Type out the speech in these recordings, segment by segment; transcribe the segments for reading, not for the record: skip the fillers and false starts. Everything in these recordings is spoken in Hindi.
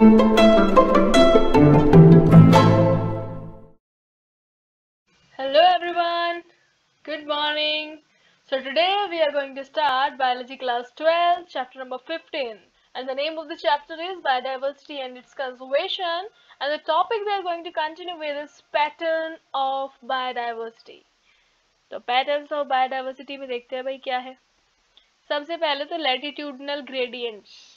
Hello everyone, good morning. So today we are going to start biology class 12, chapter number 15. And the name of the chapter is biodiversity and its conservation. And the topic we are going to continue with is pattern of biodiversity. तो patterns of biodiversity में देखते हैं भाई क्या है. सबसे पहले तो latitudinal gradients.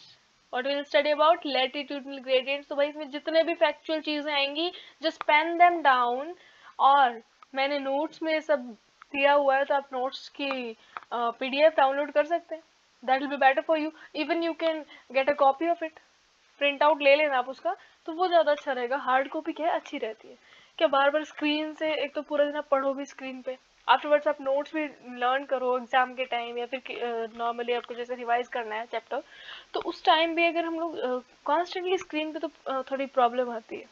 What we'll study about latitudinal gradients. तो भाई इसमें जितने भी factual चीजें आएंगी just pen them down. और मैंने नोट्स में सब दिया हुआ है तो आप नोट्स की PDF डाउनलोड कर सकते हैं. That will be better for you. Even you can get a copy of it. Print out ले लेना आप उसका, तो वो ज़्यादा अच्छा रहेगा. हार्ड कॉपी क्या है, अच्छी रहती है. क्या बार बार स्क्रीन से एक तो पूरा दिन आप पढ़ो भी स्क्रीन पे, आफ्टरवर्ड्स आप नोट्स भी लर्न करो एग्जाम के टाइम या फिर नॉर्मली आपको जैसे रिवाइज करना है चैप्टर, तो उस टाइम भी अगर हम लोग कॉन्स्टेंटली स्क्रीन पे तो थोड़ी प्रॉब्लम आती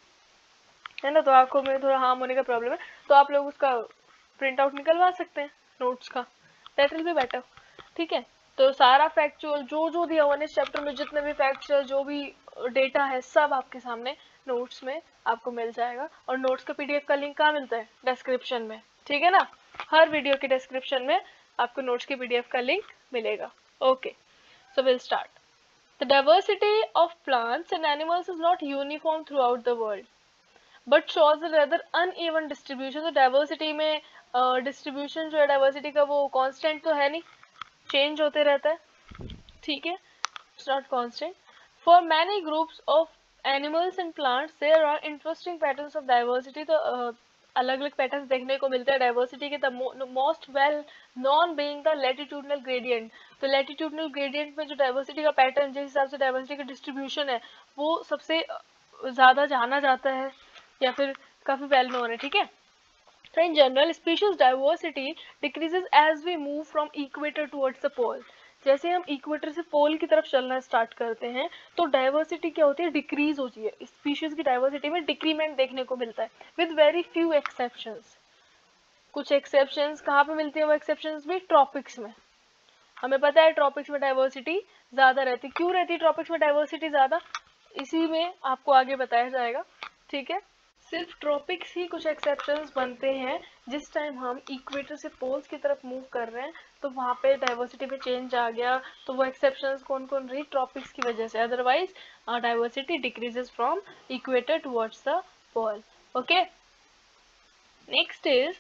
है ना. तो आंखों में थोड़ा हार्म होने का प्रॉब्लम है. तो आप लोग उसका प्रिंट आउट निकलवा सकते हैं नोट्स का. That will be better. ठीक है. तो सारा फैक्चुअल जो जो दिया हुआ है इस चैप्टर में, जितने भी फैक्चुअल जो भी डेटा है सब आपके सामने नोट्स में आपको मिल जाएगा. और नोट्स का PDF का लिंक कहाँ मिलता है, डिस्क्रिप्शन में. ठीक है ना. हर वीडियो के डिस्क्रिप्शन में आपको नोट्स के PDF का लिंक मिलेगा. Okay, so will start. The diversity of plants and animals is not uniform through out the world but shows rather uneven distribution. तो डाइवर्सिटी में डिस्ट्रीब्यूशन जो है डाइवर्सिटी का वो कांस्टेंट तो है नहीं, चेंज होते रहता है. ठीक है, it's not constant. For many groups of animals and plants there are interesting patterns of diversity. तो अलग अलग पैटर्न्स देखने को मिलते हैं डाइवर्सिटी के. The most well non being the latitudinal gradient. तो लैटिट्यूडनल ग्रेडियंट में जो डाइवर्सिटी का पैटर्न, जिस हिसाब से डाइवर्सिटी का डिस्ट्रीब्यूशन है, वो सबसे ज़्यादा जाना जाता है या फिर काफ़ी वेल नोन है. ठीक है. So in general, species diversity decreases as we move from equator towards the pole. जैसे हम इक्वेटर से पोल की तरफ चलना स्टार्ट करते हैं तो डाइवर्सिटी क्या होती है, डिक्रीज होती है. स्पीशीज की डाइवर्सिटी में डिक्रीमेंट देखने को मिलता है विद वेरी फ्यू एक्सेप्शंस. कुछ एक्सेप्शंस कहाँ पे मिलती है, वो एक्सेप्शंस भी ट्रॉपिक्स में. हमें पता है ट्रॉपिक्स में डाइवर्सिटी ज़्यादा रहती है. क्यों रहती है ट्रॉपिक्स में डाइवर्सिटी ज़्यादा, इसी में आपको आगे बताया जाएगा. ठीक है. सिर्फ ट्रॉपिक्स ही कुछ एक्सेप्शंस बनते हैं. जिस टाइम हम इक्वेटर से पोल्स की तरफ मूव कर रहे हैं तो वहाँ पे डाइवर्सिटी में चेंज आ गया. तो वो एक्सेप्शंस कौन कौन रही, ट्रॉपिक्स की वजह से. Otherwise diversity decreases from equator towards the pole. Okay. Next is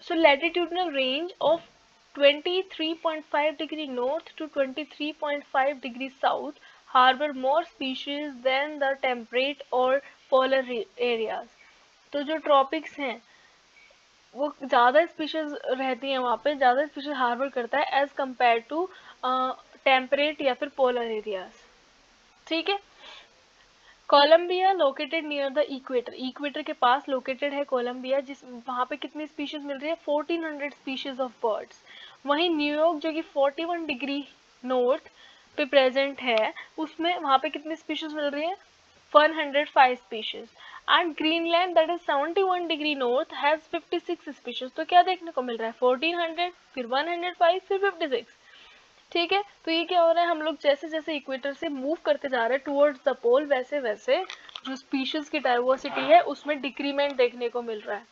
so latitudinal range of 23.5 degree north to 23.5 degree south harbor more species than the temperate or polar areas. तो जो ट्रॉपिक्स हैं वो ज़्यादा स्पीशीज रहती हैं, वहाँ पे ज़्यादा स्पीशीज हार्बर करता है एज कम्पेयर टू टेम्परेट या फिर पोलर एरियाज. ठीक है. Colombia located near the equator. Equator के पास लोकेटेड है कोलंबिया, जिस वहाँ पे कितनी स्पीशीज मिल रही है, 1400 स्पीशीज ऑफ बर्ड्स. वहीं न्यूयॉर्क जो कि 41 डिग्री नॉर्थ पे प्रेजेंट है, उसमें वहाँ पे कितनी स्पीशीज मिल रही है, 105 species. And Greenland that is 71 degree north has 56 species. तो क्या देखने को मिल रहा है, 1400 फिर 105 फिर 56. ठीक है. तो ये क्या हो रहा है, हम लोग जैसे जैसे इक्वेटर से मूव करते जा रहे हैं टुवर्ड्स द पोल, वैसे वैसे जो स्पीशीज की डाइवर्सिटी है उसमें डिक्रीमेंट देखने को मिल रहा है.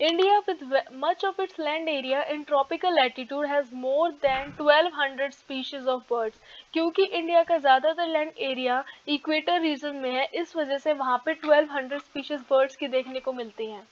India with much of its land area in tropical latitude has more than 1200 species of birds. क्योंकि इंडिया का ज़्यादातर लैंड एरिया इक्वेटर रीजन में है, इस वजह से वहाँ पे 1200 स्पीशीज बर्ड्स की देखने को मिलती हैं.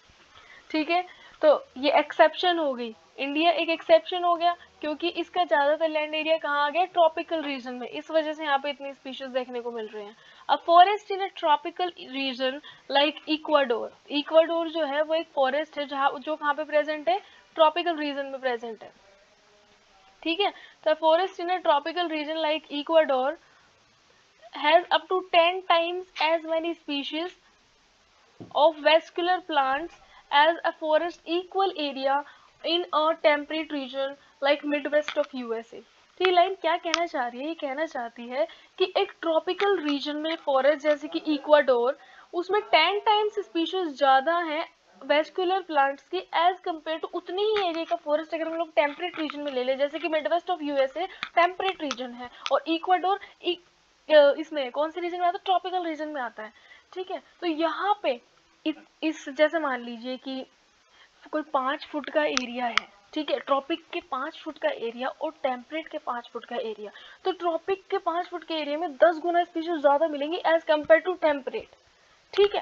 ठीक है. तो ये एक्सेप्शन हो गई, इंडिया एक एक्सेप्शन हो गया क्योंकि इसका ज़्यादातर लैंड एरिया कहाँ आ गया, ट्रॉपिकल रीजन में, इस वजह से यहाँ पे इतनी स्पीशीज देखने को मिल रही हैं. A forest in a tropical region like Ecuador. Ecuador जो है वो एक फॉरेस्ट है जहाँ जो कहाँ पे प्रेजेंट है, ट्रॉपिकल रीजन में प्रेजेंट है. ठीक है. तो forest in a tropical region like Ecuador has up to 10 times as many species of vascular plants as a forest equal area in a temperate region like Midwest of USA. तो ये लाइन क्या कहना चाह रही है, ये कहना चाहती है कि एक ट्रॉपिकल रीजन में फॉरेस्ट जैसे कि इक्वाडोर, उसमें 10 टाइम्स स्पीशीज ज़्यादा हैं वेस्कुलर प्लांट्स की एज कम्पेयर टू उतनी ही एरिया का फॉरेस्ट अगर हम लोग टेम्परेट रीजन में ले लें, जैसे कि Midwest of USA temperate region है और इक्वाडोर इसमें कौन से रीजन में आता है, ट्रॉपिकल रीजन में आता है, ठीक है। तो यहाँ पे इस जैसे मान लीजिए कि कोई 5 फुट का एरिया है, ठीक है, ट्रॉपिक के 5 फुट का एरिया और टेम्परेट के 5 फुट का एरिया, तो ट्रॉपिक के 5 फुट के एरिया में 10 गुना स्पीशीज ज़्यादा मिलेंगी एज कम्पेयर टू टेम्परेट, ठीक है।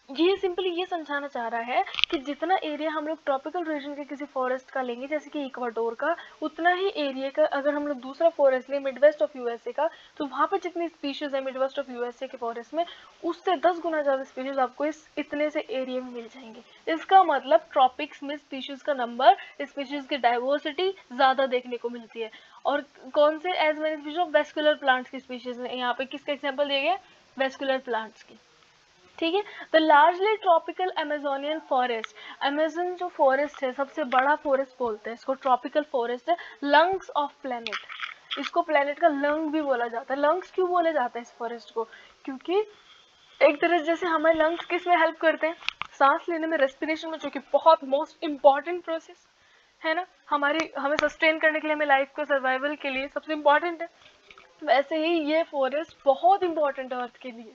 ये सिंपली ये समझाना चाह रहा है कि जितना एरिया हम लोग ट्रॉपिकल रीजन के किसी फॉरेस्ट का लेंगे जैसे कि इक्वाडोर का, उतना ही एरिया का अगर हम लोग दूसरा फॉरेस्ट लें मिडवेस्ट ऑफ यूएसए का, तो वहाँ पे जितनी स्पीशीज है मिडवेस्ट ऑफ यूएसए के फॉरेस्ट में, उससे 10 गुना ज़्यादा स्पीशीज आपको इस इतने से एरिया में मिल जाएंगे। इसका मतलब ट्रॉपिक्स में स्पीशीज का नंबर, स्पीशीज की डाइवर्सिटी ज़्यादा देखने को मिलती है। और कौन से as many species of vascular plants की स्पीशीज है, यहाँ पे किसका एग्जाम्पल दिया गया, वेस्कुलर प्लांट्स की, ठीक है। The largely tropical Amazonian forest, Amazon जो फॉरेस्ट है सबसे बड़ा फॉरेस्ट बोलते हैं इसको, ट्रॉपिकल फॉरेस्ट है, लंग्स ऑफ प्लेनेट, इसको प्लेनेट का लंग भी बोला जाता है। लंग्स क्यों बोले जाते हैं इस फॉरेस्ट को, क्योंकि एक तरह जैसे हमारे लंग्स किस में हेल्प करते हैं, सांस लेने में, रेस्पिरेशन में, जो कि बहुत मोस्ट इंपॉर्टेंट प्रोसेस है ना, हमें सस्टेन करने के लिए, हमें लाइफ को सर्वाइवल के लिए सबसे इम्पॉर्टेंट है, वैसे ही ये फॉरेस्ट बहुत इंपॉर्टेंट है अर्थ के लिए।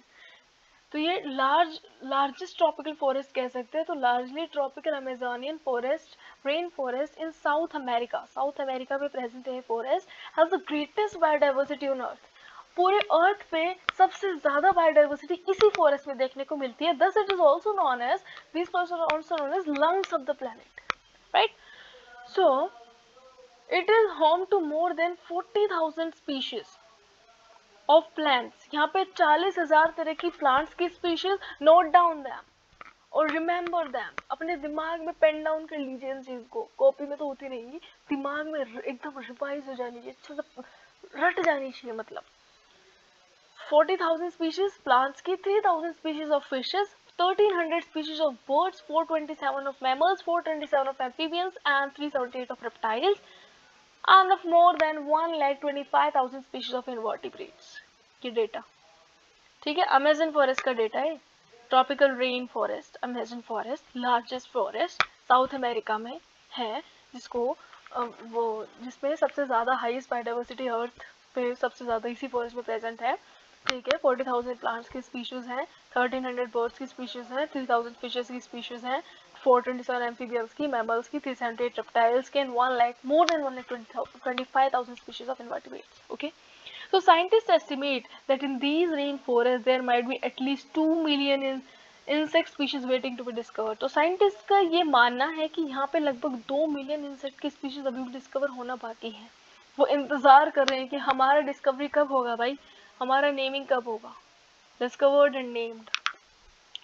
तो ये लार्जेस्ट ट्रॉपिकल फॉरेस्ट कह सकते हैं। तो largely tropical Amazonian forest, rain forest इन साउथ अमेरिका में प्रेजेंट है forest, has the greatest biodiversity on earth, पूरे अर्थ पे सबसे ज्यादा बायोडाइवर्सिटी इसी फॉरेस्ट में देखने को मिलती है। Thus it is also known as, this forest are also known as lungs of the planet, right. So it is home to more than 40,000 species of plants, यहाँ पे 40,000 तरह की प्लांट्स की स्पीशीज, नोट डाउन दैम और रिमेंबर दैम, अपने दिमाग में पेन डाउन कर लीजिए इन चीज को, कॉपी में तो होती नहीं, दिमाग में एकदम रिवाइज हो जानी चाहिए, अच्छे से रट जानी चाहिए। मतलब 40,000 स्पीशीज प्लांट्स की, 3,000 species of fishes, 1300 species of birds, 427 of mammals, 427 of amphibians and 378 of reptiles, and of more than 1,25,000 species of invertebrates की डेटा, ठीक है। अमेजन फॉरेस्ट का डेटा है, tropical rain forest, Amazon forest largest forest south America में है, जिसको वो जिसमें सबसे ज़्यादा हाईएस्ट बायोडाइवर्सिटी अर्थ पे सबसे ज़्यादा इसी फॉरेस्ट में प्रेजेंट है, ठीक है। 40,000 प्लांट्स की स्पीशीज हैं, 1300 बर्ड्स की स्पीशीज हैं, 3,000 फिशेज की स्पीशीज हैं, 427 एम्फीबियंस की, मैमल्स की, 378 रेप्टाइल्स की, and 1 lakh more than 1,25,000 species of invertebrates. Okay, so scientists estimate that in these rainforests there might be at least 2 million insect species waiting to be discovered. तो साइंटिस्ट का ये मानना है कि यहाँ पे लगभग 2 मिलियन इंसेक्ट की स्पीशीज अभी भी डिस्कवर होना बाकी है। वो इंतजार कर रहे हैं कि हमारा डिस्कवरी कब होगा भाई, हमारा नेमिंग कब होगा, discovered and named.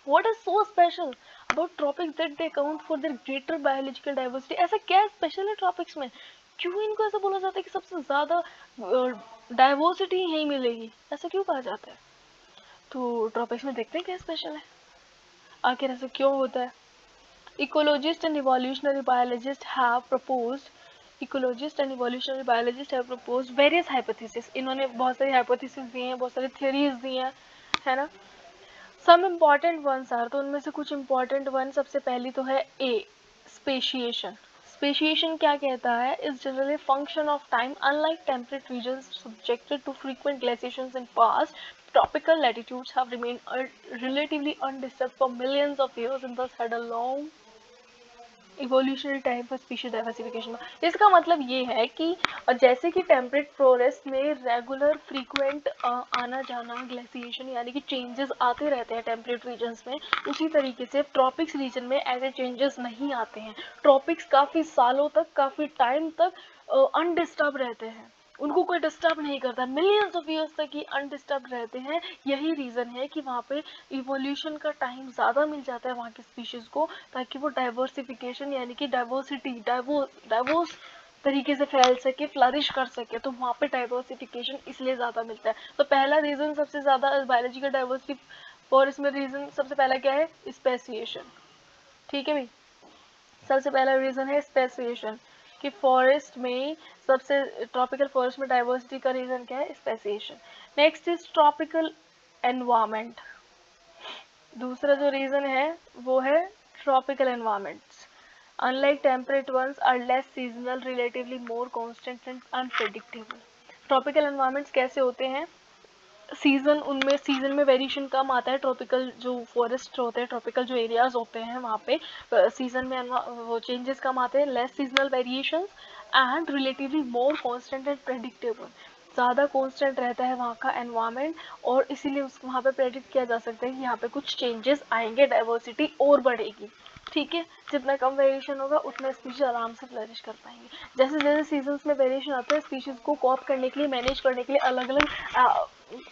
What is so special about tropics that they account for their greater biological diversity? ऐसा क्या स्पेशल है ट्रॉपिक्स में, क्यों इनको ऐसा बोला जाता है कि सबसे ज्यादा डाइवर्सिटी यहीं मिलेगी, ऐसा क्यों कहा जाता है? तो ट्रॉपिक्स में देखते हैं क्या स्पेशल है, आखिर ऐसा क्यों होता है। Ecologists and evolutionary biologists have proposed various hypotheses. इन्होंने बहुत सारी hypotheses दी हैं, बहुत सारी theories दी हैं, है ना। Some important ones are, तो उनमें से कुछ important ones, सबसे पहली तो है A, speciation. Speciation क्या कहता है, is generally a function of time. Unlike temperate regions subjected to frequent glaciations in past, tropical latitudes have remained relatively undisturbed for millions of years and thus had a long evolutionary time for species diversification. इसका मतलब ये है कि जैसे कि टेम्परेट फॉरेस्ट में रेगुलर फ्रीक्वेंट आना जाना ग्लेसिएशन यानी कि चेंजेस आते रहते हैं टेम्परेट रीजन्स में, उसी तरीके से ट्रॉपिक्स रीजन में ऐसे चेंजेस नहीं आते हैं। ट्रॉपिक्स काफ़ी सालों तक, काफ़ी टाइम तक अनडिस्टर्ब रहते हैं, उनको कोई डिस्टर्ब नहीं करता, मिलियंस ऑफ ईयर्स तक ही अनडिस्टर्ब रहते हैं। यही रीज़न है कि वहाँ पे इवोल्यूशन का टाइम ज़्यादा मिल जाता है वहाँ की स्पीशीज़ को, ताकि वो डाइवर्सिफिकेशन यानी कि डाइवर्स तरीके से फैल सके, फ्लरिश कर सके, तो वहाँ पे डाइवर्सिफिकेशन इसलिए ज़्यादा मिलता है। तो पहला रीज़न सबसे ज़्यादा बायोलॉजिकल डाइवर्सिटी फॉरेस्ट में रीज़न सबसे पहला क्या है, स्पेसिएशन, ठीक है भाई। सबसे पहला रीज़न है स्पेसिएशन, कि फॉरेस्ट में सबसे ट्रॉपिकल फॉरेस्ट में डाइवर्सिटी का रीज़न क्या है, speciation. Next is tropical environment, दूसरा जो रीज़न है वो है tropical environments unlike temperate ones are less seasonal, relatively more constant and unpredictable. Tropical environments कैसे होते हैं, सीजन, उनमें सीजन में वेरिएशन कम आता है। ट्रॉपिकल जो फॉरेस्ट होते हैं, ट्रॉपिकल जो एरियाज होते हैं वहाँ पे सीजन में वो चेंजेस कम आते हैं, less seasonal variations and relatively more constant and predictable. ज़्यादा कांस्टेंट रहता है वहाँ का एनवायरनमेंट, और इसीलिए उस वहाँ पे प्रेडिक्ट किया जा सकता है कि यहाँ पे कुछ चेंजेस आएंगे, डाइवर्सिटी और बढ़ेगी। ठीक है, जितना कम वेरिएशन होगा उतना स्पीशीज आराम से फ्लरिश कर पाएंगे। जैसे जैसे सीजन्स में वेरिएशन आता है, स्पीशीज को कॉप करने के लिए, मैनेज करने के लिए अलग अलग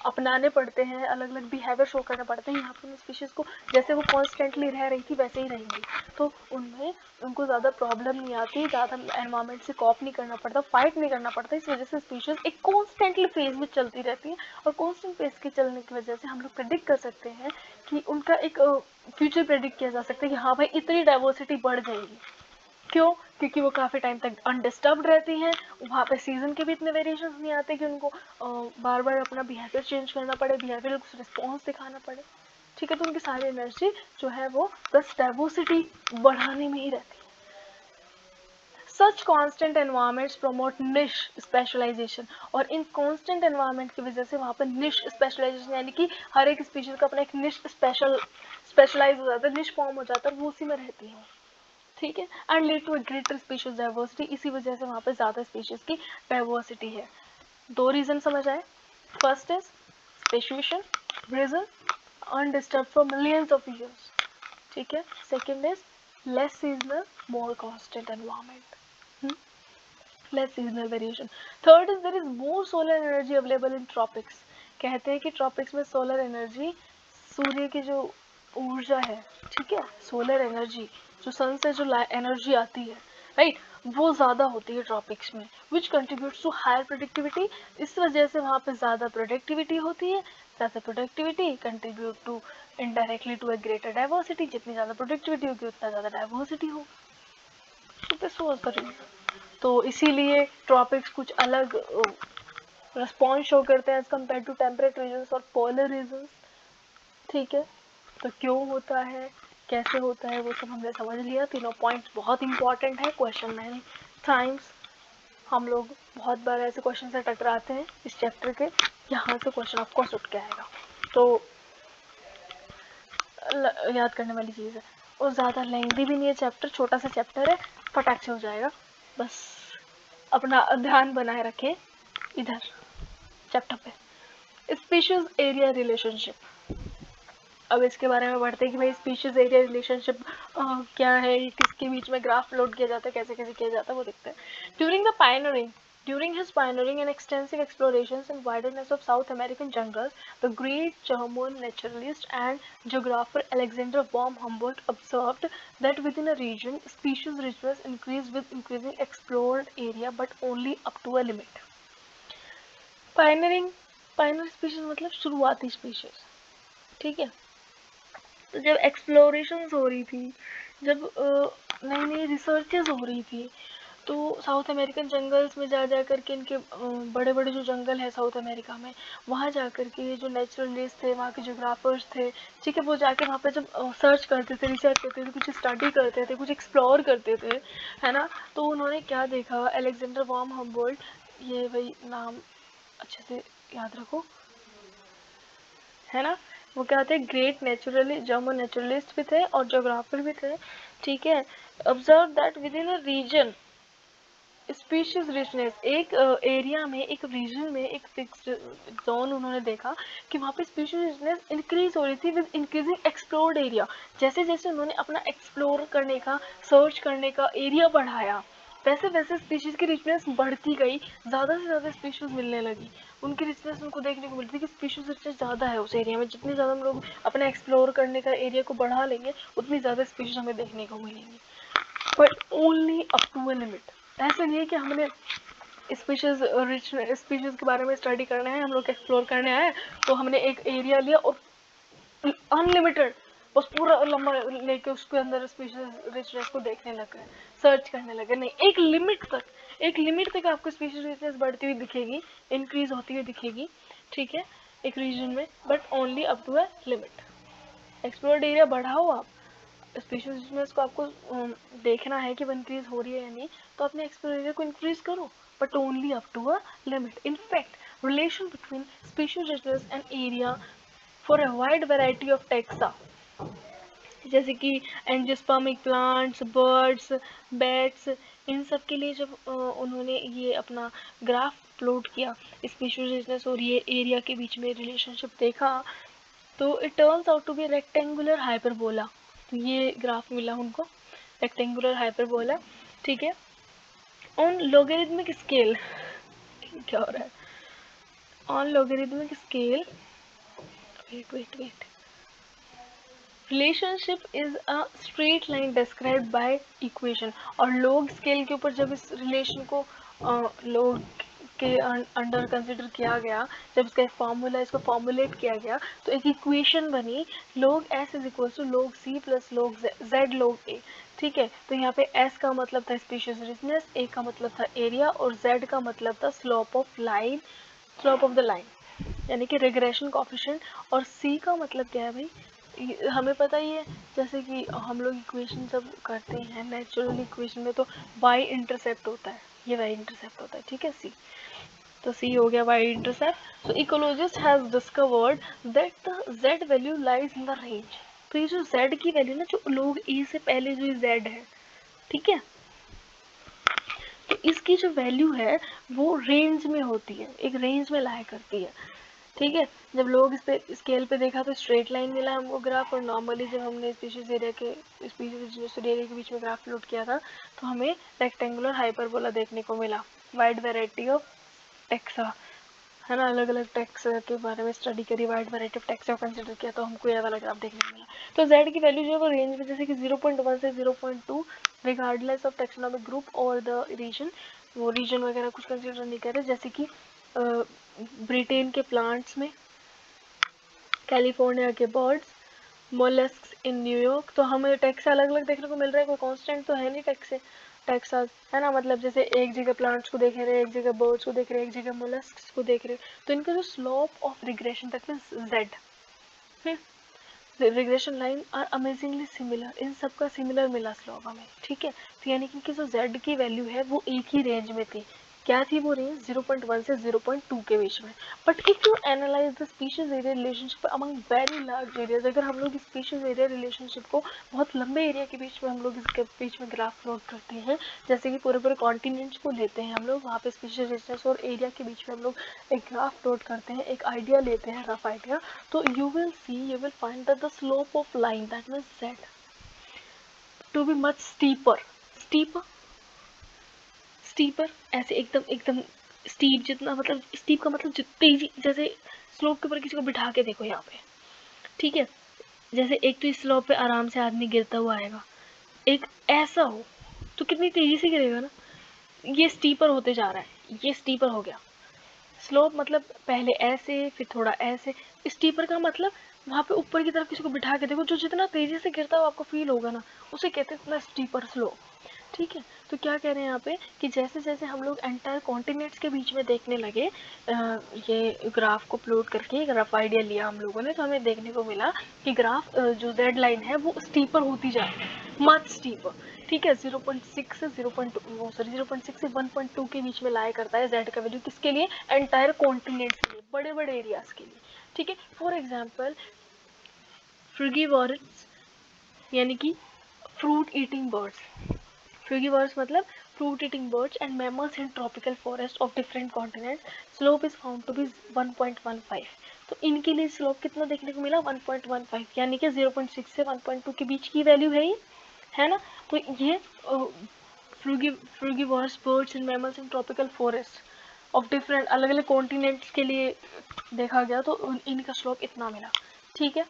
अपनाने पड़ते हैं, अलग अलग बिहेवियर शो करना पड़ते हैं। यहाँ पर स्पीशीज को जैसे वो कॉन्स्टेंटली रह रही थी वैसे ही रहेंगी, तो उनमें उनको ज़्यादा प्रॉब्लम नहीं आती, ज़्यादा एनवायरनमेंट से कॉप नहीं करना पड़ता, फाइट नहीं करना पड़ता। इस वजह से स्पीशीज एक कॉन्स्टेंटली फेज में चलती रहती है, और कॉन्स्टेंट फेज के चलने की वजह से हम लोग प्रेडिक्ट कर सकते हैं कि उनका एक फ्यूचर प्रेडिक्ट किया जा सकता है कि हाँ भाई इतनी डाइवर्सिटी बढ़ जाएगी। क्यों? क्योंकि वो काफ़ी टाइम तक अनडिस्टर्ब्ड रहती हैं, वहाँ पे सीजन के भी इतने वेरिएशंस नहीं आते कि उनको बार बार अपना बिहेवियर चेंज करना पड़े, बिहेवियर कुछ रिस्पॉन्स दिखाना पड़े। ठीक है, तो उनकी सारी एनर्जी जो है वो बस डाइवर्सिटी बढ़ाने में ही रहती है। सच कॉन्स्टेंट एनवायरमेंट्स प्रमोट निश स्पेशलाइजेशन, और इन कॉन्स्टेंट एनवायरमेंट की वजह से वहाँ पर निश स्पेशलाइजेशन, यानी कि हर एक स्पीशीज का अपना एक निश स्पेशलाइज हो जाता है, निश फॉर्म हो जाता है, वो उसी में रहती है। ठीक है, and lead to a greater species diversity, इसी वजह से वहाँ पे ज़्यादा स्पीशीज की डाइवर्सिटी है। दो रीजन समझ आए। First is speciation, reason undisturbed for millions of years. ठीक है, second is less seasonal, more constant environment, less seasonal variation. Third is there is more solar energy available in tropics. कहते हैं कि ट्रॉपिक्स में सोलर एनर्जी, सूर्य की जो ऊर्जा है, ठीक है, सोलर एनर्जी जो सन से जो एनर्जी आती है, राइट, वो ज़्यादा होती है ट्रॉपिक्स में, विच कंट्रीब्यूट्स टू हायर प्रोडक्टिविटी। इस वजह से वहाँ पे ज़्यादा प्रोडक्टिविटी होती है, ज़्यादा productivity contribute to indirectly to a greater diversity. जितनी ज़्यादा प्रोडक्टिविटी होगी उतना ज़्यादा डाइवर्सिटी होगी। तो इसीलिए ट्रॉपिक्स कुछ अलग रिस्पॉन्स शो करते हैं as compare to temperate regions और पोलर रीजन्स। ठीक है, तो क्यों होता है, कैसे होता है, वो सब हमने समझ लिया। तीनों पॉइंट्स बहुत इंपॉर्टेंट है। क्वेश्चन मैनी टाइम्स हम लोग बहुत बार ऐसे क्वेश्चन से टकराते हैं इस चैप्टर के, यहाँ से क्वेश्चन ऑफकोर्स उठ के आएगा, तो याद करने वाली चीज़ है। और ज़्यादा लेंथी भी नहीं है चैप्टर, छोटा सा चैप्टर है, फटाक से हो जाएगा। बस अपना ध्यान बनाए रखें इधर चैप्टर पे। स्पीशीज एरिया रिलेशनशिप, अब इसके बारे में पढ़ते हैं कि भाई स्पीशीज एरिया रिलेशनशिप क्या है, किसके बीच में ग्राफ लोड किया जाता है, कैसे कैसे किया जाता है, वो देखते हैं। During his pioneering and extensive explorations in wilderness of South American jungles, the great German naturalist and geographer Alexander von Humboldt observed that within a region, species richness increased with increasing explored area, but only up to a limit. Pioneer species मतलब शुरुआती species, ठीक है। तो जब एक्सप्लोरेशंस हो रही थी, जब नई नई रिसर्चेस हो रही थी, तो साउथ अमेरिकन जंगल्स में जा करके, इनके बड़े बड़े जो जंगल है साउथ अमेरिका में, वहाँ जा करके जो नेचुरलिस्ट थे, वहाँ के जोग्राफर्स थे, ठीक है, वो जाके वहाँ पे जब सर्च करते थे, रिसर्च करते थे, कुछ स्टडी करते थे, कुछ एक्सप्लोर करते थे, है ना, तो उन्होंने क्या देखा, अलेक्जेंडर वॉन हम्बोल्ट, ये भाई नाम अच्छे से याद रखो, है ना, वो क्या थे, ग्रेट नेचुरली जर्मन नेचुरलिस्ट भी थे और जोग्राफर भी थे। ठीक है, observe that within a region species richness, एक एरिया में, एक रीजन में, एक फिक्स्ड जोन उन्होंने देखा कि वहाँ पे स्पीशीज रिचनेस इंक्रीज हो रही थी विद इंक्रीजिंग एक्सप्लोर्ड एरिया। जैसे जैसे उन्होंने अपना एक्सप्लोर करने का, सर्च करने का एरिया बढ़ाया, वैसे वैसे स्पीशीज की रिचनेस बढ़ती गई, ज़्यादा से ज़्यादा स्पीशीज मिलने लगी, उनकी रिचनेस उनको देखने को मिलती है कि स्पीशीज रिचनेस ज़्यादा है उस एरिया में। जितनी ज़्यादा हम लोग अपना एक्सप्लोर करने का एरिया को बढ़ा लेंगे, उतनी ज़्यादा स्पीशीज हमें देखने को मिलेंगी, but only up to a limit. ऐसा नहीं है कि हमने स्पीशीज रिच स्पीशीज के बारे में स्टडी करना है, हम लोग एक्सप्लोर करने आए तो हमने एक एरिया लिया और अनलिमिटेड बस पूरा लंबा लेके उसके अंदर स्पीशीज रिचनेस को देखने लगे, सर्च करने लगे। नहीं, एक लिमिट तक आपको स्पीशीज रिचनेस बढ़ती हुई दिखेगी, इंक्रीज होती हुई दिखेगी, ठीक है, एक रीजन में, but only up to a limit. Explored area बढ़ाओ आप, स्पीशीज रिचनेस को आपको देखना है कि वो इंक्रीज हो रही है या नहीं, तो अपने एक्सप्लोर एरिया को इंक्रीज करो, but only up to a limit. In fact relation between species richness and area for a wide variety of taxa, जैसे कि एंजियोस्पर्मिक प्लांट्स, बर्ड्स, बैट्स, इन सब के लिए जब उन्होंने ये अपना ग्राफ प्लॉट किया, स्पीशीज रिचनेस और ये एरिया के बीच में रिलेशनशिप देखा, तो it turns out to be rectangular hyperbola. तो ये ग्राफ मिला उनको, रेक्टेंगुलर हाइपरबोला, ठीक है, ऑन लॉगरिथमिक स्केल। क्या हो रहा है? On logarithmic scale, wait relationship is a straight line described by equation. और लॉग स्केल के ऊपर जब इस रिलेशन को लॉग के अंडर कंसिडर किया गया, जब इसका एक फॉर्मूला, इसको फॉर्मुलेट किया गया, तो एक इक्वेशन बनी, log s is equal to log c plus log z log a। ठीक है, तो यहाँ पे s का मतलब था स्पीशीज रिचनेस, a का मतलब था एरिया और z का मतलब था slope of line, slope of the line, यानी कि रिग्रेशन कोएफिशिएंट। और c का मतलब क्या है भाई, हमें पता ही है, जैसे कि हम लोग इक्वेशन जब करते हैं नेचुरल इक्वेशन में, तो y इंटरसेप्ट होता है, ये y इंटरसेप्ट होता है, ठीक है, c, तो c हो गया y intercept. So ecologist has discovered that the z value lies in the range. तो ये जो z की वैल्यू ना, जो लोग a से पहले जो z है, ठीक है, तो इसकी जो वैल्यू है वो रेंज में होती है, एक रेंज में लाया करती है, ठीक है। जब लोग इस पे स्केल पे देखा तो स्ट्रेट लाइन मिला हमको ग्राफ, और नॉर्मली जब हमने स्पीशीज एरिया के के बीच में ग्राफ प्लॉट किया था, तो हमें रेक्टेंगुलर हाइपरबोला देखने को मिला, वाइड वैरायटी ऑफ टेक्सा, है ना, अलग अलग टैक्स के बारे में स्टडी करी, wide variety of tax consider किया, तो हमको ये वाला ग्राफ देखने को मिला। तो z की वैल्यू जो है वो रेंज में, जैसे कि 0.1 से 0.2 रिगार्डलेस ऑफ टैक्सोनॉमिक ग्रुप और द रीजन, वो रीजन वगैरह कुछ कंसिडर नहीं कर रहे, जैसे कि ब्रिटेन के प्लांट्स में, कैलिफोर्निया के बर्ड्स, मोलस्क्स इन न्यूयॉर्क। तो हमें टैक्स अलग अलग देखने को मिल रहा है, कोई कांस्टेंट तो है नहीं टैक्सास, है ना, मतलब जैसे एक जगह प्लांट्स को देख रहे, एक जगह बर्ड्स को देख रहे, एक जगह मोलस्क्स को देख रहे, तो इनका जो slope of regression that means z, regression line are amazingly similar, इन सब का सिमिलर मिला स्लोप हमें, ठीक है। तो यानी कि जो z की वैल्यू है वो एक ही रेंज में थी, क्या थी वो रेंज, 0.1 से 0.2 के बीच में। But if you analyse the species area relationship among very large areas, अगर हम लोग स्पीशीज एरिया रिलेशनशिप को बहुत लंबे एरिया के बीच में हम लोग इसके बीच में ग्राफ प्लॉट करते हैं, जैसे कि पूरे पूरे कॉन्टिनेंट्स को लेते हैं हम लोग, वहाँ पे स्पीशीज रिचनेस और एरिया के बीच में हम लोग एक ग्राफ प्लॉट करते हैं, एक आइडिया लेते हैं, रफ आइडिया, तो you will find that the slope of line, that means z, to be much steeper, ऐसे एकदम एकदम स्टीप, जितना मतलब स्टीप का मतलब तेजी, जैसे स्लोप के ऊपर किसी को बिठा के देखो यहाँ पे, ठीक है, जैसे एक तो इस स्लोप पे आराम से आदमी गिरता हुआ आएगा, एक ऐसा हो तो कितनी तेजी से गिरेगा ना, ये स्टीपर होते जा रहा है, ये स्टीपर हो गया, स्लोप मतलब पहले ऐसे फिर थोड़ा ऐसे, स्टीपर का मतलब वहाँ पे ऊपर की तरफ किसी को बिठा के देखो, जो जितना तेजी से गिरता है आपको फील होगा ना, उसे कहते हैं इतना स्टीपर स्लोप, ठीक है। तो क्या कह रहे हैं यहाँ पे कि जैसे जैसे हम लोग एंटायर कॉन्टिनेंट्स के बीच में देखने लगे, ये ग्राफ को प्लॉट करके एक रफ आइडिया लिया हम लोगों ने, तो हमें देखने को मिला कि ग्राफ जो जेड लाइन है वो स्टीपर होती जा रही है, मच स्टीपर, ठीक है, 0.6 से 0.6 से 1.2 के बीच में लाया करता है जेड का वैल्यू, किसके लिए, एंटायर कॉन्टिनेंट्स के लिए, बड़े बड़े एरियाज के लिए, ठीक है। फॉर एग्जाम्पल फ्रूगिवोरस, यानी कि फ्रूट ईटिंग बर्ड्स, फ्रूगिवोरस मतलब fruit eating birds and mammals in tropical forest of different continents, slope is found to be 1.15। तो इनके लिए स्लोप कितना देखने को मिला, 1.15, यानी कि 0.6 से 1.2 के बीच की वैल्यू है ये, है ना। तो ये frugivorous birds and mammals in tropical forest of different, अलग अलग कॉन्टिनेंट्स के लिए देखा गया, तो इनका स्लोप इतना मिला, ठीक है।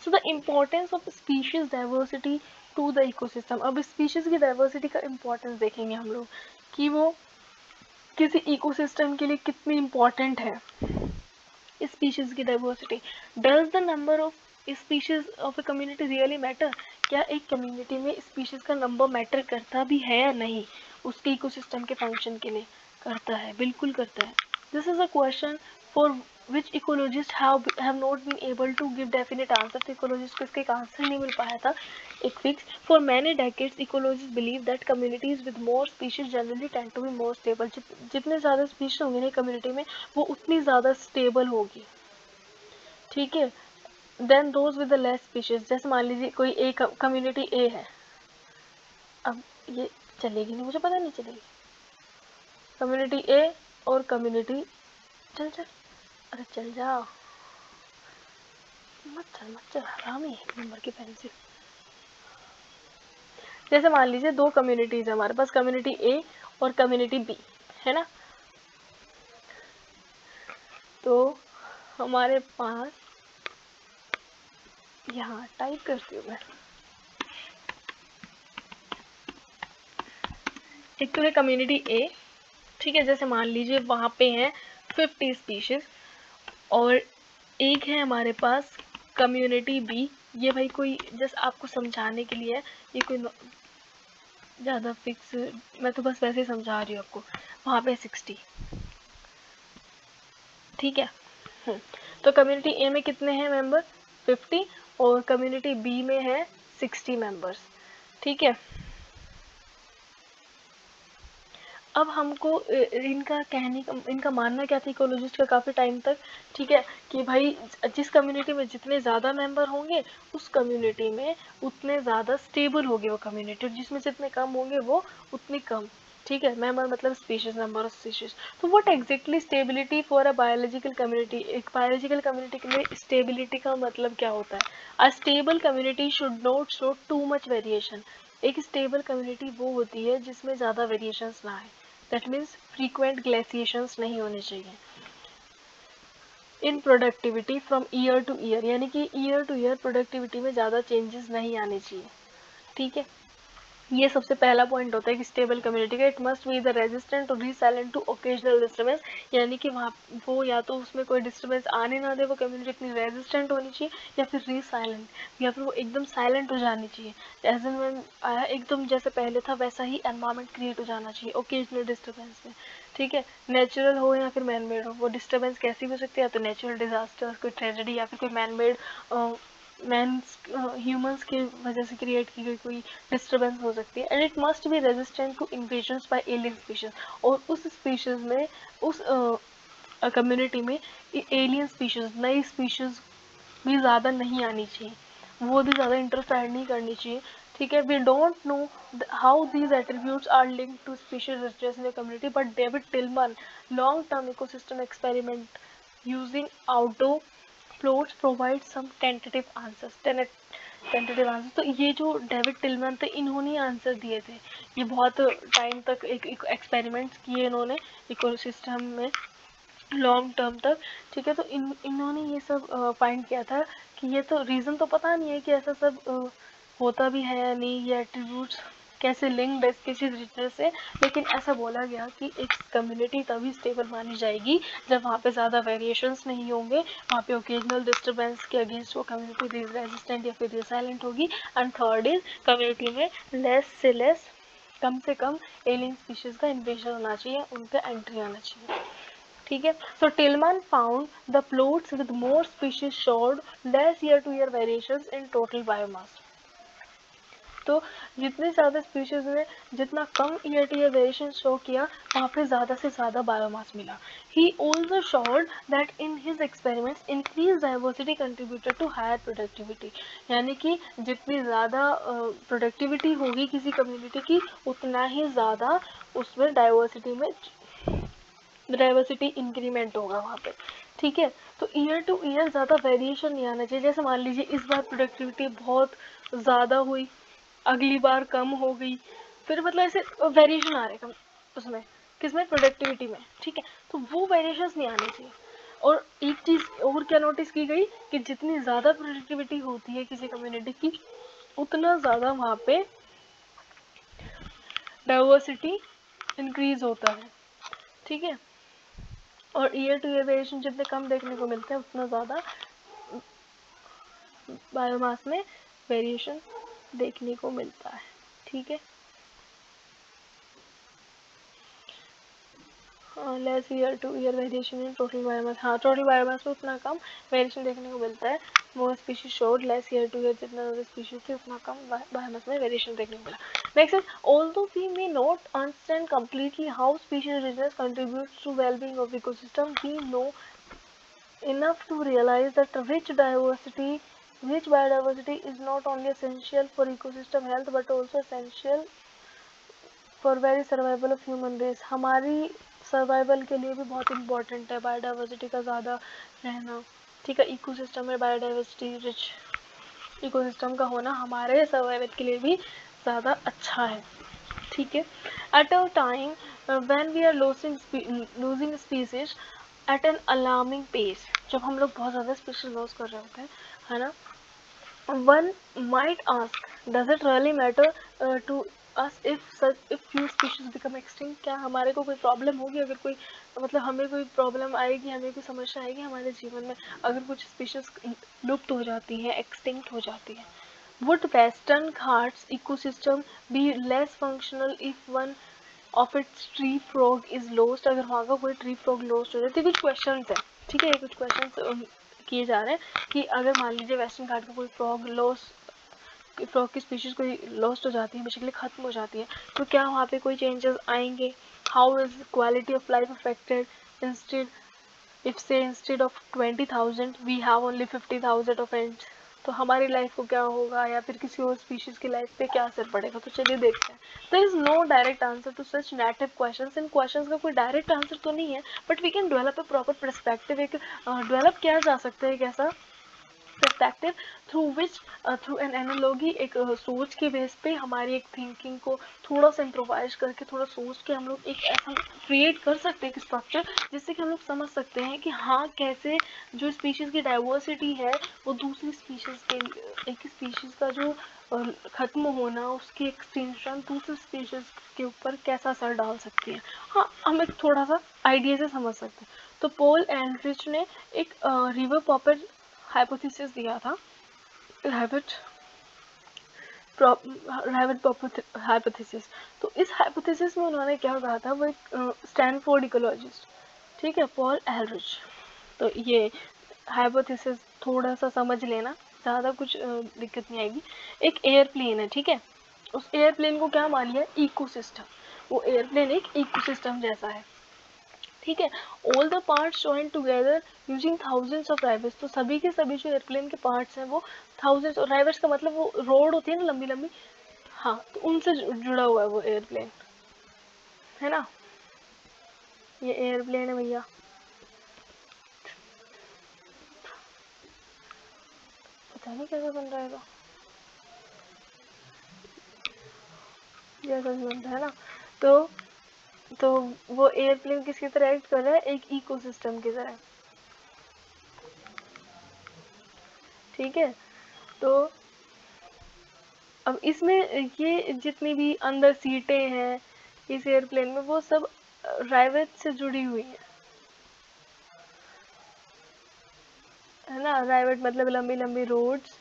So the importance of species diversity to the ecosystem. अब स्पीशीज की डाइवर्सिटी का इम्पोर्टेंस देखेंगे हम लोग कि वो किसी इकोसिस्टम के लिए कितनी इम्पोर्टेंट है। स्पीशीज की diversity, does the number of species of a community really matter, क्या एक कम्युनिटी में स्पीशीज का नंबर मैटर करता भी है या नहीं, उसके इकोसिस्टम के फंक्शन के लिए करता है, बिल्कुल करता है। This is a question for which ecologists have not been able to give definite answer. तो ecologists को इसका एक आंसर नहीं मिल पाया था एक fix. For many decades ecologists believe that communities with more species generally tend to be more stable. जितने ज़्यादा स्पीशीज होंगे ना कम्युनिटी में वो उतनी ज़्यादा स्टेबल होगी, ठीक है, then those with the less species. जैसे मान लीजिए कोई एक कम्युनिटी ए है, अब ये चलेगी नहीं, मुझे पता नहीं चलेगी. कम्युनिटी ए और कम्युनिटी, चल चल, अरे चल जाओ, मत चल हरामी एक नंबर की पेंसिल. जैसे मान लीजिए दो कम्युनिटीज है हमारे पास, कम्युनिटी ए और कम्युनिटी बी, है ना. तो हमारे पास यहाँ टाइप करती हूँ मैं, एक तो है कम्युनिटी ए, ठीक है, जैसे मान लीजिए वहाँ पे हैं 50 स्पीशीज, और एक है हमारे पास कम्युनिटी बी. ये भाई कोई जस्ट आपको समझाने के लिए, ये कोई ज़्यादा फिक्स, मैं तो बस वैसे ही समझा रही हूँ आपको. वहाँ पे 60, ठीक है. तो कम्युनिटी ए में कितने हैं मेंबर, 50, और कम्युनिटी बी में है 60 मेंबर्स, ठीक है. अब हमको इनका कहने का, इनका मानना क्या था इकोलॉजिस्ट का काफ़ी टाइम तक, ठीक है, कि भाई जिस कम्युनिटी में जितने ज़्यादा मेंबर होंगे उस कम्युनिटी में उतने ज़्यादा स्टेबल होगी वो कम्युनिटी, और जिसमें जितने कम होंगे वो उतनी कम, ठीक है. मेंबर मतलब स्पीशीज, नंबर ऑफ स्पीशीज. तो what exactly stability for a biological community, एक बायोलॉजिकल कम्युनिटी के लिए स्टेबिलिटी का मतलब क्या होता है. A stable community should not show too much variation. एक स्टेबल कम्युनिटी वो होती है जिसमें ज़्यादा वेरिएशंस ना आए. दैट मीन्स फ्रीक्वेंट ग्लेसिएशंस नहीं होने चाहिए. इन productivity from year to year, यानी कि ईयर टू ईयर प्रोडक्टिविटी में ज़्यादा चेंजेस नहीं आने चाहिए, ठीक है. ये सबसे पहला पॉइंट होता है कि स्टेबल कम्युनिटी का, it must be the resistant और रीसाइलेंट टू ओकेजनल डिस्टर्बेंस, यानी कि वहाँ वो या तो उसमें कोई डिस्टर्बेंस आने ना दे, वो कम्युनिटी इतनी रेजिस्टेंट होनी चाहिए, या फिर रीसाइलेंट, या फिर वो एकदम साइलेंट हो जानी चाहिए. एज एन व्हेन आया एकदम जैसे पहले था वैसा ही एनवायरनमेंट क्रिएट हो जाना चाहिए ओकेजनल डिस्टर्बेंस में, ठीक है. नेचुरल हो या फिर मैन मेड हो, वो डिस्टर्बेंस कैसी भी हो सकती है, या तो नेचुरल डिजास्टर, कोई ट्रेजेडी, या फिर कोई मैन मेड ह्यूमंस की वजह से क्रिएट की गई कोई डिस्टर्बेंस हो सकती है. And it must be resistant to invasions by alien species, और उस स्पीशीज में, उस कम्युनिटी में एलियन स्पीशीज, नई स्पीशीज भी ज़्यादा नहीं आनी चाहिए, वो भी ज़्यादा इंटरफेयर नहीं करनी चाहिए, ठीक है. We don't know how these attributes are linked to species richness in the community, but David Tilman long term ecosystem experiment using outdoor plots provide some tentative answers. Tentative answer, तो ये जो डेविड टिलमन थे इन्होंने आंसर दिए थे. ये बहुत टाइम तक एक एक्सपेरिमेंट्स किए इन्होंने इकोसिस्टम में लॉन्ग टर्म तक, ठीक है. तो इन्होंने ये सब फाइंड किया था कि ये तो रीज़न तो पता नहीं है कि ऐसा सब होता भी है या नहीं, ये एट्रीब्यूट्स कैसे लिंक्ड है स्पीशीज रिचनेस से, लेकिन ऐसा बोला गया कि एक कम्युनिटी तभी स्टेबल मानी जाएगी जब वहाँ पे ज़्यादा वेरिएशंस नहीं होंगे, वहाँ पे ओकेजनल डिस्टर्बेंस के अगेंस्ट वो कम्युनिटी रेजिस्टेंट या फिर रिसाइलेंट होगी. एंड थर्ड इज कम्युनिटी में लेस से लेस, कम से कम एलियन स्पीशीज का इन्वेजन होना चाहिए, उनका एंट्री आना चाहिए, ठीक है. So Tilman found the plots with more species showed less year to year variations in total biomass. तो जितने ज़्यादा स्पीशीज में जितना कम year to year variation show किया, वहाँ पे ज़्यादा से ज़्यादा बायोमास मिला. He also showed that in his experiments increase diversity contributed to higher productivity, यानी कि जितनी ज़्यादा प्रोडक्टिविटी होगी किसी कम्युनिटी की उतना ही ज़्यादा उसमें डाइवर्सिटी इंक्रीमेंट होगा वहाँ पे, ठीक है. तो ईयर टू ईयर ज़्यादा वेरिएशन नहीं आना चाहिए. जैसे मान लीजिए इस बार प्रोडक्टिविटी बहुत ज़्यादा हुई, अगली बार कम हो गई, फिर मतलब ऐसे वेरिएशन आ रहे कम उसमें, किसमें, प्रोडक्टिविटी में, ठीक है. तो वो वेरिएशंस नहीं आने चाहिए. और एक चीज़ और क्या नोटिस की गई कि जितनी ज़्यादा प्रोडक्टिविटी होती है किसी कम्युनिटी की उतना ज़्यादा वहाँ पे डाइवर्सिटी इंक्रीज होता है, ठीक है. और ईयर टू ईयर वेरिएशन जितने कम देखने को मिलते हैं उतना ज़्यादा बायोमास में वेरिएशन देखने को मिलता है, ठीक है. Less year to year variation in total biomass. हाँ, टोटल बायोमास में उतना कम वेरिएशन देखने को मिलता है। मोर species showed less year to year, जितना ज़्यादा स्पीशीज थी उतना कम बायोमास में वेरिएशन देखने को मिला। Next is although we may not understand completely how species richness contributes to well-being of ecosystem, we know enough to realize that rich biodiversity is not only essential for ecosystem health but also essential for very survival of human race. हमारी सर्वाइवल के लिए भी बहुत इंपॉर्टेंट है बायोडाइवर्सिटी का ज़्यादा रहना। ठीक है, इकोसिस्टम में बायोडाइवर्सिटी रिच इकोसिस्टम का होना हमारे सर्वाइवल के लिए भी ज़्यादा अच्छा है। ठीक है, at a time when we are losing species at an alarming pace, जब हम लोग बहुत ज़्यादा स्पीशीज लॉस कर रहे होते हैं, है ना, one might ask, does it really matter to us if few species become extinct? क्या हमारे को कोई प्रॉब्लम होगी अगर कोई, मतलब हमें कोई प्रॉब्लम आएगी, हमें कोई समस्या आएगी हमारे जीवन में अगर कुछ स्पीशीज लुप्त हो जाती हैं, एक्सटिंक्ट हो जाती हैं? Would Western Ghats ecosystem be less functional if one of its tree frog is lost? अगर वहाँ का कोई ट्री फ्रॉग लॉस्ट हो जाए, तो कुछ क्वेश्चंस है। ठीक है, ये कुछ क्वेश्चंस किए जा रहे हैं कि अगर मान लीजिए वेस्टर्न घाट का कोई फ्रॉग की स्पीशीज कोई लॉस्ट हो जाती है, बेसिकली खत्म हो जाती है, तो क्या वहाँ पे कोई चेंजेस आएंगे? How is quality of life affected instead of 20,000 we have only 50,000 of ends? तो हमारी लाइफ को क्या होगा, या फिर किसी और स्पीशीज की लाइफ पे क्या असर पड़ेगा? तो चलिए देखते हैं। There is no direct answer to such native questions. इन क्वेश्चंस का कोई डायरेक्ट आंसर तो नहीं है, but we can develop a proper perspective. एक डेवलप किया जा सकता है एक ऐसा पर्सपेक्टिव थ्रू एन एनालॉजी, एक सोच के बेस पे हमारी एक थिंकिंग को थोड़ा सा इम्प्रोवाइज करके, थोड़ा सोच के हम लोग एक ऐसा क्रिएट कर सकते हैं एक स्ट्रक्चर, जिससे कि हम लोग समझ सकते हैं कि हाँ, कैसे जो स्पीशीज़ की डाइवर्सिटी है वो दूसरी स्पीशीज़ के, एक स्पीशीज़ का जो ख़त्म होना, उसकी एक्सटेंशन दूसरी स्पीशीज़ के ऊपर कैसा असर डाल सकती है। हाँ, हम एक थोड़ा सा आइडिया से समझ सकते हैं। तो पॉल एल्ड्रिच ने एक रिवर पॉपर हाइपोथेसिस दिया था, रैबिट हाइपोथेसिस। तो इस हाइपोथेसिस में उन्होंने क्या कहा था, वो एक स्टैनफोर्ड इकोलॉजिस्ट, ठीक है, पॉल एल्ड्रिच। तो ये हाइपोथेसिस थोड़ा सा समझ लेना, ज़्यादा कुछ दिक्कत नहीं आएगी। एक एयरप्लेन है, ठीक है, उस एयरप्लेन को क्या मान लिया, इकोसिस्टम। वो एयरप्लेन एक इकोसिस्टम जैसा है, ठीक है। All the parts join together using thousands of rivets. तो सभी के सभी जो एयरप्लेन के पार्ट्स हैं वो थाउजेंड्स, और राइवर्स का मतलब वो रोड होती है ना लंबी लंबी, हाँ, तो उनसे जुड़ा हुआ है वो एयरप्लेन, है ना। ये एयरप्लेन है भैया, पता नहीं कैसे बन रहा है, जैसा भी बनता है ना। तो वो एयरप्लेन किसकी तरह एक्ट कर रहा है, एक इकोसिस्टम की तरह, ठीक है। तो अब इसमें ये जितनी भी अंदर सीटें हैं इस एयरप्लेन में, वो सब राइवेट से जुड़ी हुई है ना। राइवेट मतलब लंबी लंबी रोड्स,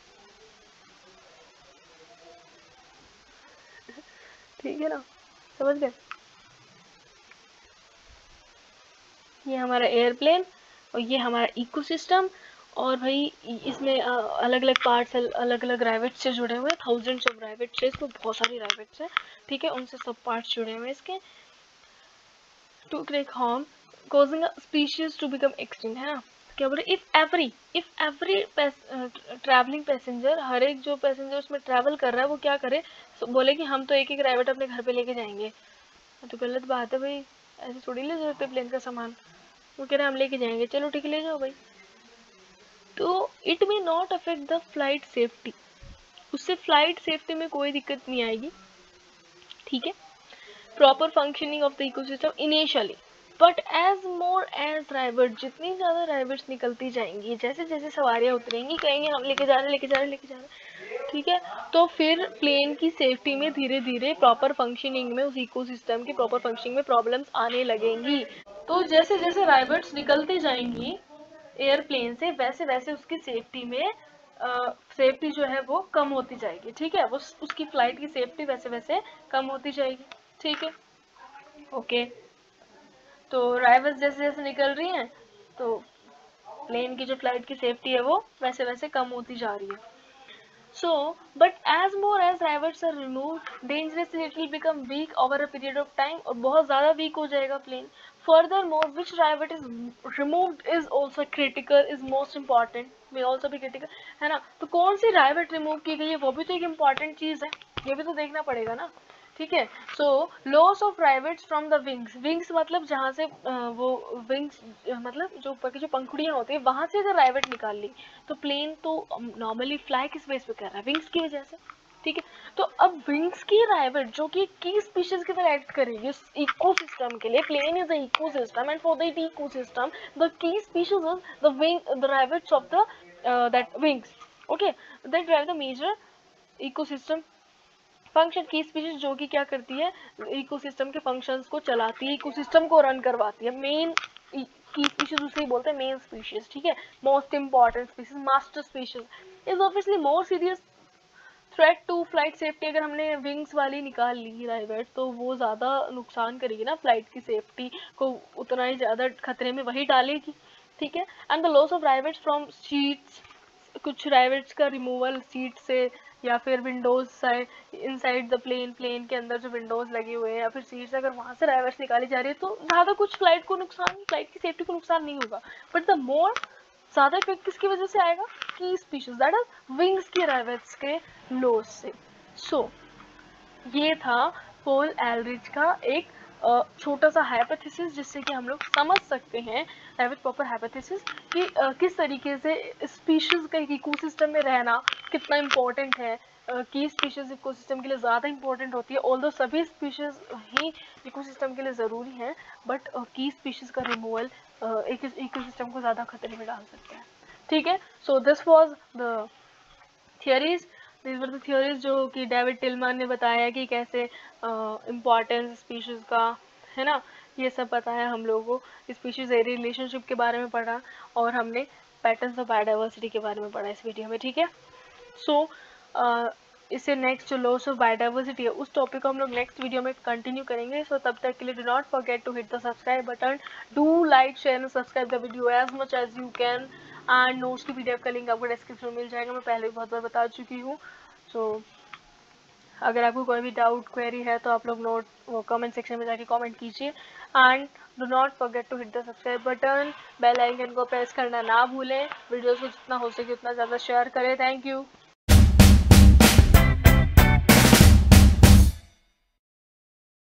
ठीक है ना, समझ गए। ये हमारा एयरप्लेन और ये हमारा इकोसिस्टम, और भाई इसमें अलग अलग पार्ट्स अलग अलग राइवेट से जुड़े हुए हैं, थाउजेंड्स ऑफ राइवेट से, इसमें बहुत सारी राइवेट्स हैं, ठीक है, उनसे सब पार्ट्स जुड़े हुए हैं इसके। To crack harm causing a species to become extinct, है ना। क्या बोले, इफ एवरी ट्रैवलिंग पैसेंजर, हर एक जो पैसेंजर उसमें ट्रैवल कर रहा है वो क्या करे, बोले कि हम तो एक एक राइवेट अपने घर पे लेके जाएंगे, तो गलत बात है भाई, ऐसे थोड़ी ले सकते प्लेन का सामान। वो कह रहे हम लेके जाएंगे, चलो ठीक है ले जाओ भाई। तो it may not affect the flight safety, उससे फ्लाइट सेफ्टी में कोई दिक्कत नहीं आएगी, ठीक है। Proper functioning of the ecosystem initially, but as more as rivet, जितनी ज़्यादा राइवर्ट्स निकलती जाएंगी, जैसे जैसे सवारियाँ उतरेंगी, कहेंगे हम लेके जा रहे लेके जा रहे लेके जा रहे, ठीक है, तो फिर प्लेन की सेफ्टी में धीरे धीरे प्रॉपर फंक्शनिंग में, उस इकोसिस्टम की प्रॉपर फंक्शनिंग में प्रॉब्लम्स आने लगेंगी। तो जैसे जैसे राइवर्ट्स निकलती जाएंगी एयरप्लेन से, वैसे वैसे उसकी सेफ्टी में सेफ्टी जो है वो कम होती जाएगी, ठीक है, वो उसकी फ्लाइट की सेफ्टी वैसे वैसे कम होती जाएगी, ठीक है, ओके। तो राइवल्स जैसे जैसे निकल रही हैं तो प्लेन की जो फ्लाइट की सेफ्टी है वो वैसे वैसे कम होती जा रही है. So, but as more as rivets are removed, dangerously it will become weak over a period of time और बहुत ज़्यादा weak हो जाएगा plane. Furthermore, which rivet is removed is also critical, is most important, may also be critical, है ना. तो कौन सी rivet remove की गई है वो भी तो एक important चीज़ है, ये भी तो देखना पड़ेगा ना. ठीक है. So loss of rivets from the wings. Wings मतलब जहाँ से वो विंग्स मतलब जो ऊपर की जो पंखुड़ियाँ होती है वहां से अगर राइवेट निकाल ली तो प्लेन तो नॉर्मली फ्लाई किस बेस पे कर रहा है, विंग्स की वजह से. ठीक है. तो अब विंग्स की राइवेट जो कि की स्पीशीज की तरह एक्ट करेगी इस इकोसिस्टम के लिए. Plane is the ecosystem and for that ecosystem the key species is the wing the rivets of the that wings. Okay. That drive the major ecosystem function. Key species जो कि क्या करती है, इकोसिस्टम के फंक्शंस को चलाती है, इकोसिस्टम को रन करवाती है. मेन की स्पीशीज उसे ही बोलते हैं मेन स्पीशीज. ठीक है. Most important species, master species is obviously more serious threat to flight safety. अगर हमने विंग्स वाली निकाल ली राइवेट तो वो ज़्यादा नुकसान करेगी ना फ्लाइट की सेफ्टी को, उतना ही ज़्यादा खतरे में वही डालेगी. ठीक है. And the loss of rivets from seats. कुछ राइवेट्स का रिमूवल सीट से या फिर windows side inside the plane के अंदर जो विंडोज लगे हुए हैं या फिर सीट्स, अगर वहां से राइवेट्स निकाली जा रही है तो ज़्यादा कुछ फ्लाइट को नुकसान, फ्लाइट की सेफ्टी को नुकसान नहीं होगा. बट द मोर ज़्यादा इफेक्ट किसकी वजह से आएगा, की स्पीशीज दैट इज विंग्स के राइवेट्स के लॉस से. सो ये था पॉल एलरिच का एक छोटा सा हाइपोथेसिस जिससे कि हम लोग समझ सकते हैं विद प्रॉपर हाइपोथेसिस कि किस तरीके से स्पीशीज का इकोसिस्टम में रहना कितना इम्पोर्टेंट है. की स्पीशीज इकोसिस्टम के लिए ज़्यादा इम्पोर्टेंट होती है, ऑल्दो सभी स्पीशीज ही इकोसिस्टम के लिए ज़रूरी हैं, बट की स्पीशीज का रिमूवल एक इकोसिस्टम को ज़्यादा खतरे में डाल सकता है. ठीक है. So this was the theories. these were the theories जो कि डेविड टिलमैन ने बताया कि कैसे इम्पोर्टेंस स्पीशीज का है ना, ये सब बताया हम लोगों को. स्पीशीज एरिया रिलेशनशिप के बारे में पढ़ा और हमने पैटर्न्स ऑफ बायोडाइवर्सिटी के बारे में पढ़ा इस वीडियो में. ठीक है. सो इससे नेक्स्ट जो लॉस ऑफ बायोडाइवर्सिटी है उस टॉपिक को हम लोग नेक्स्ट वीडियो में कंटिन्यू करेंगे. सो तब तक के लिए do not forget to hit the subscribe button. Do like share and subscribe the video as much as you can. And notes की पीडीएफ का लिंक आपको डिस्क्रिप्शन में मिल जाएगा, मैं पहले भी बहुत बार बता चुकी हूँ. सो अगर आपको कोई भी डाउट क्वेरी है तो आप लोग नोट वो कमेंट सेक्शन में जाके कमेंट कीजिए. And do not forget to hit the subscribe button. Bell icon को प्रेस करना ना भूलें. वीडियोस को जितना हो सके उतना ज़्यादा शेयर करें. Thank you.